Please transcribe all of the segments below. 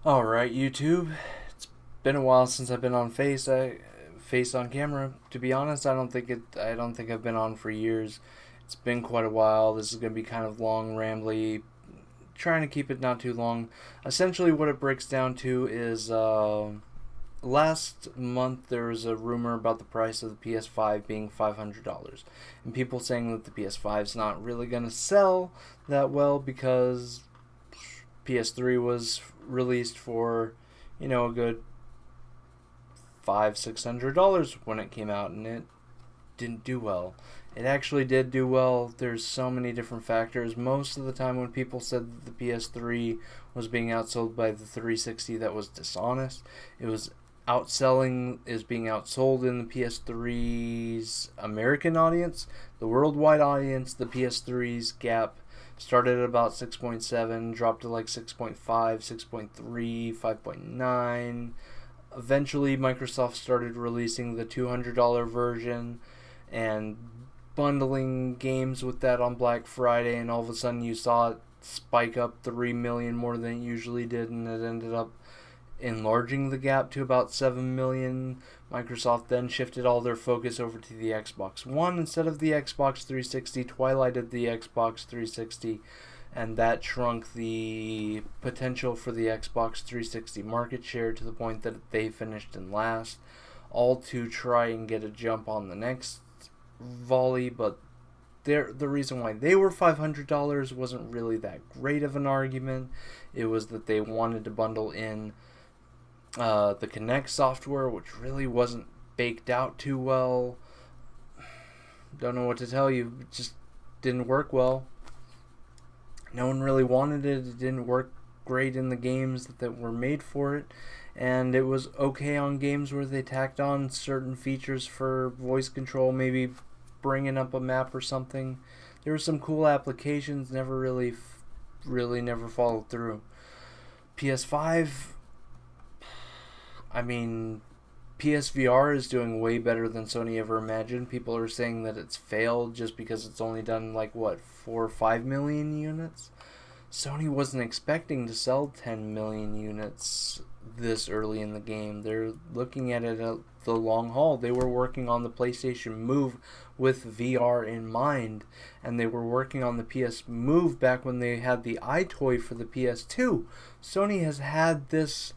Alright, YouTube. It's been a while since I've been on face on camera. To be honest, I don't think I've been on for years. It's been quite a while. This is gonna be kind of long, rambly, trying to keep it not too long. Essentially what it breaks down to is last month there was a rumor about the price of the PS5 being $500, and people saying that the PS5 is not really going to sell that well because PS3 was released for, a good $500-$600 when it came out, and it didn't do well. It actually did do well. There's so many different factors. Most of the time, when people said that the PS3 was being outsold by the 360, that was dishonest. It was being outsold in the PS3's American audience. The worldwide audience, the PS3's gap started at about 6.7, dropped to like 6.5, 6.3, 5.9. Eventually, Microsoft started releasing the $200 version and bundling games with that on Black Friday, and all of a sudden you saw it spike up 3 million more than it usually did, and it ended up enlarging the gap to about 7 million. Microsoft then shifted all their focus over to the Xbox One instead of the Xbox 360, twilighted the Xbox 360, and that shrunk the potential for the Xbox 360 market share to the point that they finished in last, all to try and get a jump on the next volley. But the reason why they were $500 wasn't really that great of an argument. It was that they wanted to bundle in the Kinect software, which really wasn't baked out too well. Don't know what to tell you. It just didn't work well. No one really wanted it. It didn't work great in the games that were made for it. And it was okay on games where they tacked on certain features for voice control, maybe bringing up a map or something. There were some cool applications, never followed through. PS5, I mean, PSVR is doing way better than Sony ever imagined. People are saying that it's failed just because it's only done like 4 or 5 million units. Sony wasn't expecting to sell 10 million units this early in the game. They're looking at it at the long haul. They were working on the PlayStation Move with VR in mind, and they were working on the PS Move back when they had the iToy for the PS2. Sony has had this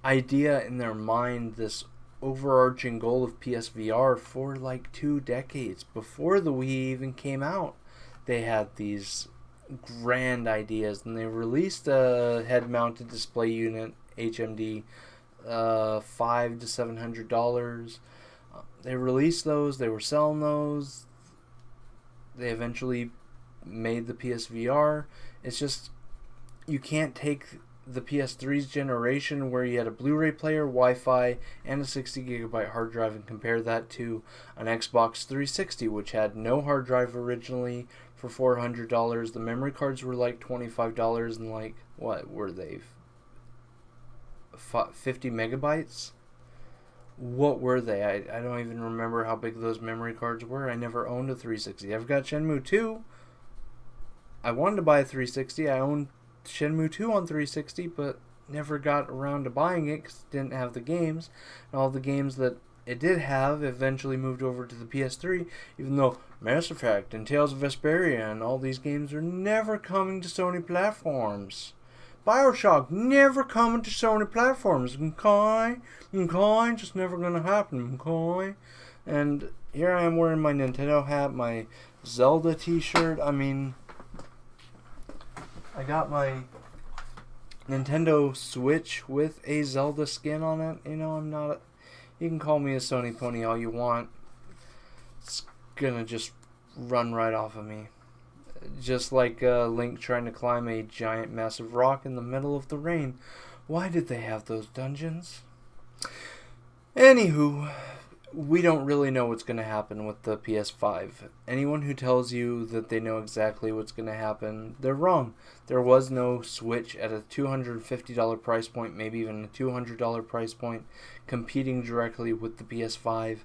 idea in their mind, this overarching goal of PSVR for like 2 decades. Before the Wii even came out, they had these grand ideas, and they released a head-mounted display unit, HMD, $500 to $700. They released those. They were selling those. They eventually made the PSVR. It's just, you can't take the PS3's generation where you had a Blu-ray player, Wi-Fi, and a 60 gigabyte hard drive and compare that to an Xbox 360, which had no hard drive originally for $400. The memory cards were like $25, and like, what were they? 50 megabytes? What were they? I don't even remember how big those memory cards were. I never owned a 360. I've got Shenmue 2. I wanted to buy a 360. I owned Shenmue 2 on 360, but never got around to buying it because it didn't have the games. And all the games that it did have eventually moved over to the PS3, even though Mass Effect and Tales of Vesperia and all these games are never coming to Sony platforms. Bioshock never coming to Sony platforms. Okay, just never gonna happen. Okay, and here I am wearing my Nintendo hat, my Zelda T-shirt. I mean, I got my Nintendo Switch with a Zelda skin on it. I'm not. You can call me a Sony pony all you want. It's gonna just run right off of me. Just like Link trying to climb a giant massive rock in the middle of the rain. Why did they have those dungeons? Anywho, we don't really know what's going to happen with the PS5. Anyone who tells you that they know exactly what's going to happen, they're wrong. There was no Switch at a $250 price point, maybe even a $200 price point, competing directly with the PS5.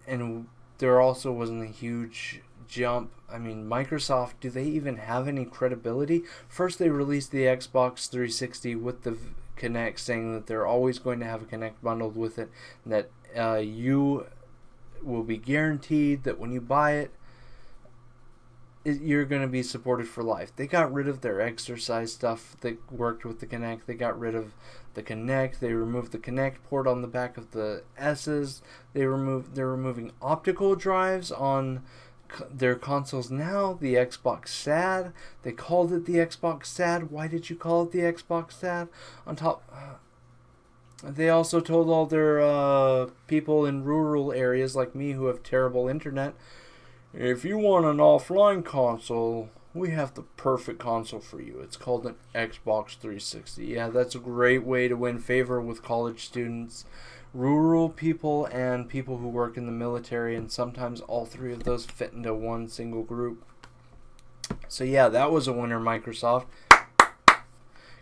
And there also wasn't a huge jump. I mean, do they even have any credibility? First, they released the Xbox 360 with the Kinect, saying that they're always going to have a Kinect bundled with it, and that you will be guaranteed that when you buy it, you're going to be supported for life. They got rid of their exercise stuff that worked with the Kinect. They got rid of the Kinect. They removed the Kinect port on the back of the S's. They're removing optical drives on their consoles now. The Xbox SAD. They called it the Xbox SAD. Why did you call it the Xbox SAD? On top, they also told all their people in rural areas like me who have terrible internet, if you want an offline console, we have the perfect console for you. It's called an Xbox 360. Yeah, that's a great way to win favor with college students, rural people, and people who work in the military, and sometimes all three of those fit into one single group. So yeah, that was a winner, Microsoft.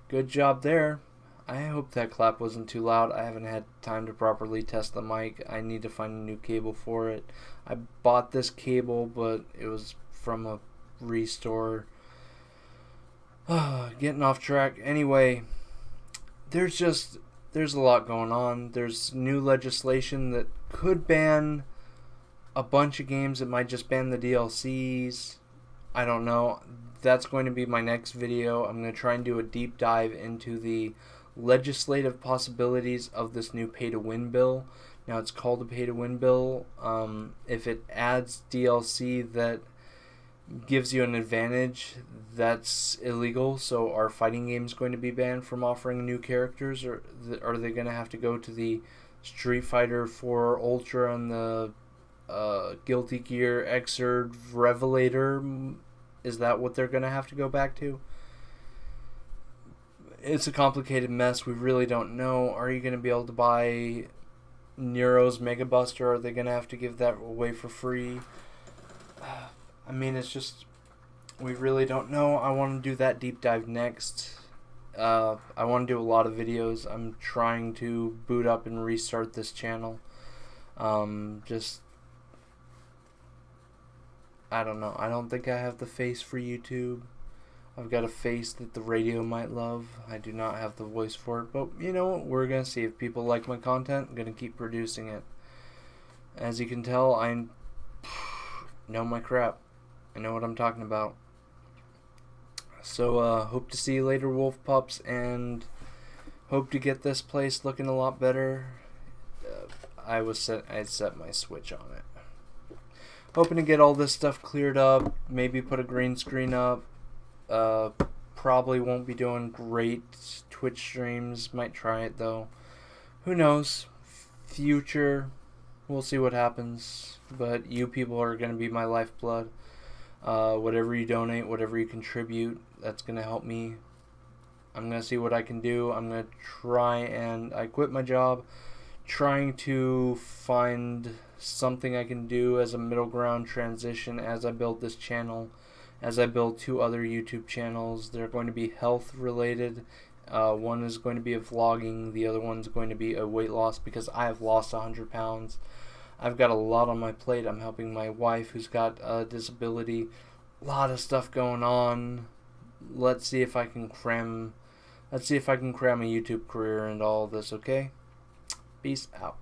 Good job there. I hope that clap wasn't too loud. I haven't had time to properly test the mic. I need to find a new cable for it. I bought this cable, but it was from a restore. Getting off track. Anyway, there's a lot going on. There's new legislation that could ban a bunch of games. It might just ban the DLCs. I don't know. That's going to be my next video. I'm going to try and do a deep dive into the legislative possibilities of this new pay-to-win bill. Now, it's called a pay-to-win bill. If it adds DLC that gives you an advantage, that's illegal. So are fighting games going to be banned from offering new characters, or are they going to have to go to the Street Fighter 4 Ultra and the Guilty Gear Xrd Revelator? Is that what they're going to have to go back to? It's a complicated mess. We really don't know. Are you going to be able to buy Nero's Mega Buster? Are they going to have to give that away for free? I mean, it's just, we really don't know. I want to do that deep dive next. I want to do a lot of videos. I'm trying to boot up and restart this channel. I don't know. I don't think I have the face for YouTube. I've got a face that the radio might love. I do not have the voice for it. But you know what? We're going to see. If people like my content, I'm going to keep producing it. As you can tell, I know my crap. I know what I'm talking about. So, hope to see you later, Wolf Pups. And hope to get this place looking a lot better. I set my Switch on it. Hoping to get all this stuff cleared up. Maybe put a green screen up. Probably won't be doing great Twitch streams. Might try it though. Who knows? Future. We'll see what happens. But you people are going to be my lifeblood. Whatever you donate, whatever you contribute, that's going to help me. I'm going to see what I can do. I'm going to try and... I quit my job trying to find something I can do as a middle ground transition as I build this channel. As I build 2 other YouTube channels. They're going to be health related. One is going to be a vlogging. The other one's going to be a weight loss because I have lost 100 pounds. I've got a lot on my plate. I'm helping my wife who's got a disability. A lot of stuff going on. Let's see if I can cram a YouTube career into all of this, okay? Peace out.